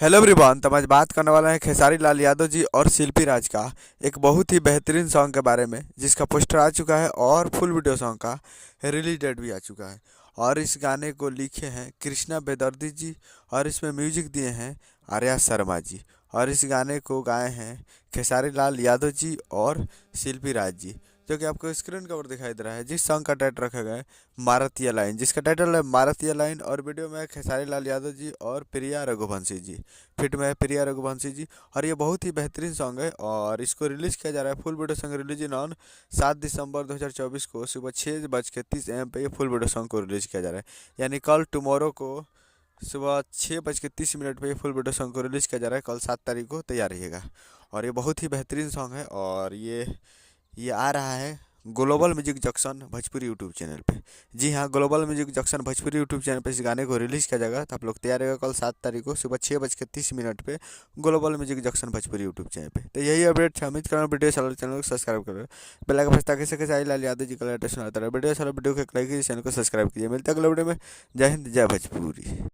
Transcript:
Hello everyone. तो हम आज बात करने वाले हैं खेसारी लाल यादव जी और शिल्पी राज का एक बहुत ही बेहतरीन सॉन्ग के बारे में, जिसका पोस्टर आ चुका है और फुल वीडियो सॉन्ग का रिलीज डेट भी आ चुका है। और इस गाने को लिखे हैं कृष्णा बेदर्दी जी और इसमें म्यूजिक दिए हैं आर्या शर्मा जी। और इस गाने को गाए हैं खेसारी लाल यादव जी और शिल्पी राज जी, जो कि आपको स्क्रीन के ऊपर दिखाई दे रहा है। जिस सॉन्ग का टाइटल रखा गया है मारतिया लाइन, जिसका टाइटल है मारतिया लाइन। और वीडियो में है खेसारी लाल यादव जी और प्रिया रघुवंशी जी, फिट में है प्रिया रघुवंशी जी। और ये बहुत ही बेहतरीन सॉन्ग है और इसको रिलीज किया जा रहा है। Full video song release in on 7 दिसंबर 2024 को सुबह 6:30 AM पे ये फुल वीडियो सॉन्ग को रिलीज किया जा रहा है। यानी कल टुमारो को सुबह 6:30 पे ये फुल वीडियो सॉन्ग को रिलीज किया जा रहा है। कल 7 तारीख को तैयार रहिएगा। और ये बहुत ही बेहतरीन सॉन्ग है और ये आ रहा है global music junction Bhojpuri YouTube channel पे। जी हाँ, global music junction Bhojpuri YouTube channel पे इस गाने को रिलीज़ किया जाएगा। तो आप लोग तैयार रहेगा कल 7 तारीख को सुबह 6:30 पे global music junction Bhojpuri YouTube channel पे। तो यही अपडेट है। उम्मीद कर रहा हूँ वीडियो चैनल को सब्सक्राइब करें, बेल आइकन प्रेस ताकि सके लाल यादव जी का लेटेस्ट आता रहे। वीडियो को लाइक कीजिए, चैनल को सब्सक्राइब कीजिए। मिलते हैं अगले वीडियो में। जय हिंद, जय भोजपुरी।